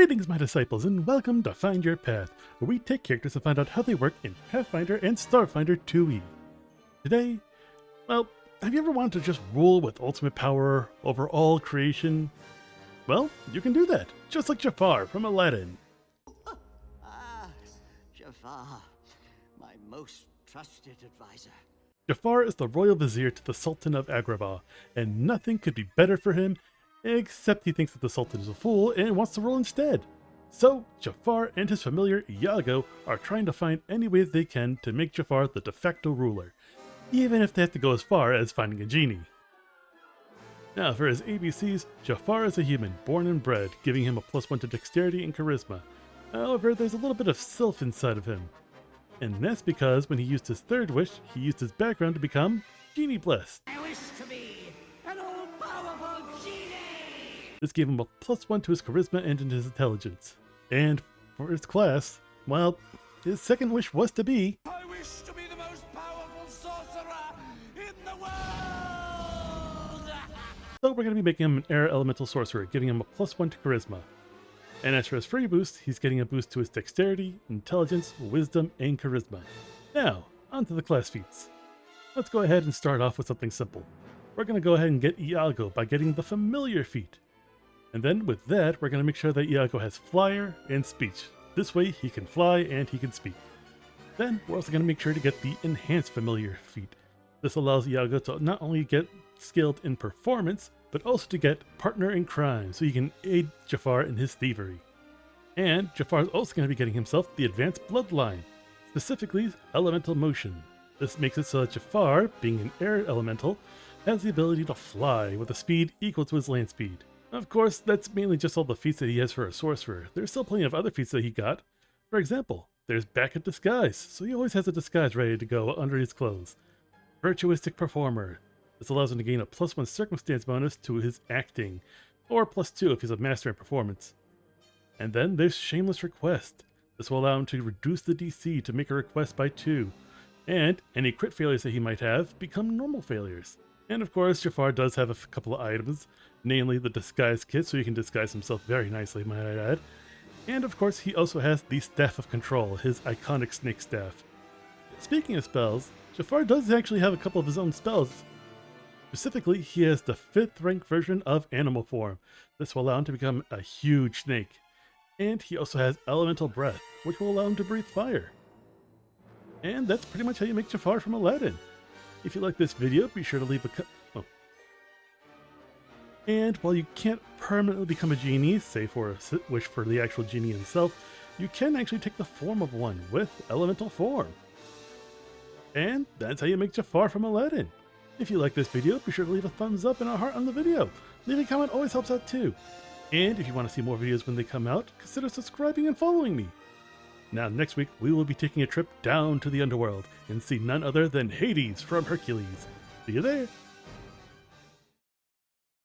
Greetings, my disciples, and welcome to Find Your Path, where we take characters and find out how they work in Pathfinder and Starfinder 2e. Today, well, have you ever wanted to just rule with ultimate power over all creation? Well, you can do that, just like Jafar from Alladin. Ah, Jafar, my most trusted advisor. Jafar is the royal vizier to the Sultan of Agrabah, and nothing could be better for him, except he thinks that the Sultan is a fool and wants to rule instead. So, Jafar and his familiar Iago are trying to find any way they can to make Jafar the de facto ruler, even if they have to go as far as finding a genie. Now, for his ABCs, Jafar is a human, born and bred, giving him a +1 to dexterity and charisma. However, there's a little bit of self inside of him. And that's because when he used his third wish, he used his background to become genie blessed. I wish to be an all-powerful genie! This gave him a +1 to his charisma and his intelligence. And for his class, well, his second wish was to be... I wish to be the most powerful sorcerer in the world! So we're going to be making him an air elemental sorcerer, giving him a +1 to charisma. And as for his free boost, he's getting a boost to his dexterity, intelligence, wisdom, and charisma. Now, onto the class feats. Let's go ahead and start off with something simple. We're going to go ahead and get Iago by getting the familiar feat. And then with that, we're going to make sure that Iago has flyer and speech. This way he can fly and he can speak. Then we're also going to make sure to get the enhanced familiar feat. This allows Iago to not only get skilled in performance, but also to get partner in crime, so he can aid Jafar in his thievery. And Jafar is also going to be getting himself the advanced bloodline, specifically elemental motion. This makes it so that Jafar, being an air elemental, has the ability to fly with a speed equal to his land speed. Of course, that's mainly just all the feats that he has for a sorcerer. There's still plenty of other feats that he got. For example, there's back at disguise, so he always has a disguise ready to go under his clothes. Virtuistic performer. This allows him to gain a +1 circumstance bonus to his acting, or +2 if he's a master in performance. And then there's shameless request. This will allow him to reduce the DC to make a request by 2, and any crit failures that he might have become normal failures. And of course, Jafar does have a couple of items, namely the disguise kit, so he can disguise himself very nicely, might I add. And of course, he also has the Staff of Control, his iconic snake staff. Speaking of spells, Jafar does actually have a couple of his own spells. Specifically, he has the 5th rank version of Animal Form. This will allow him to become a huge snake. And he also has Elemental Breath, which will allow him to breathe fire. And that's pretty much how you make Jafar from Alladin. If you like this video, be sure to leave a And while you can't permanently become a genie, say for a wish for the actual genie himself, you can actually take the form of one with Elemental Form. And that's how you make Jafar from Alladin. If you like this video, be sure to leave a thumbs up and a heart on the video. Leaving a comment always helps out too. And if you want to see more videos when they come out, consider subscribing and following me. Now next week, we will be taking a trip down to the underworld and see none other than Hades from Hercules. See you there!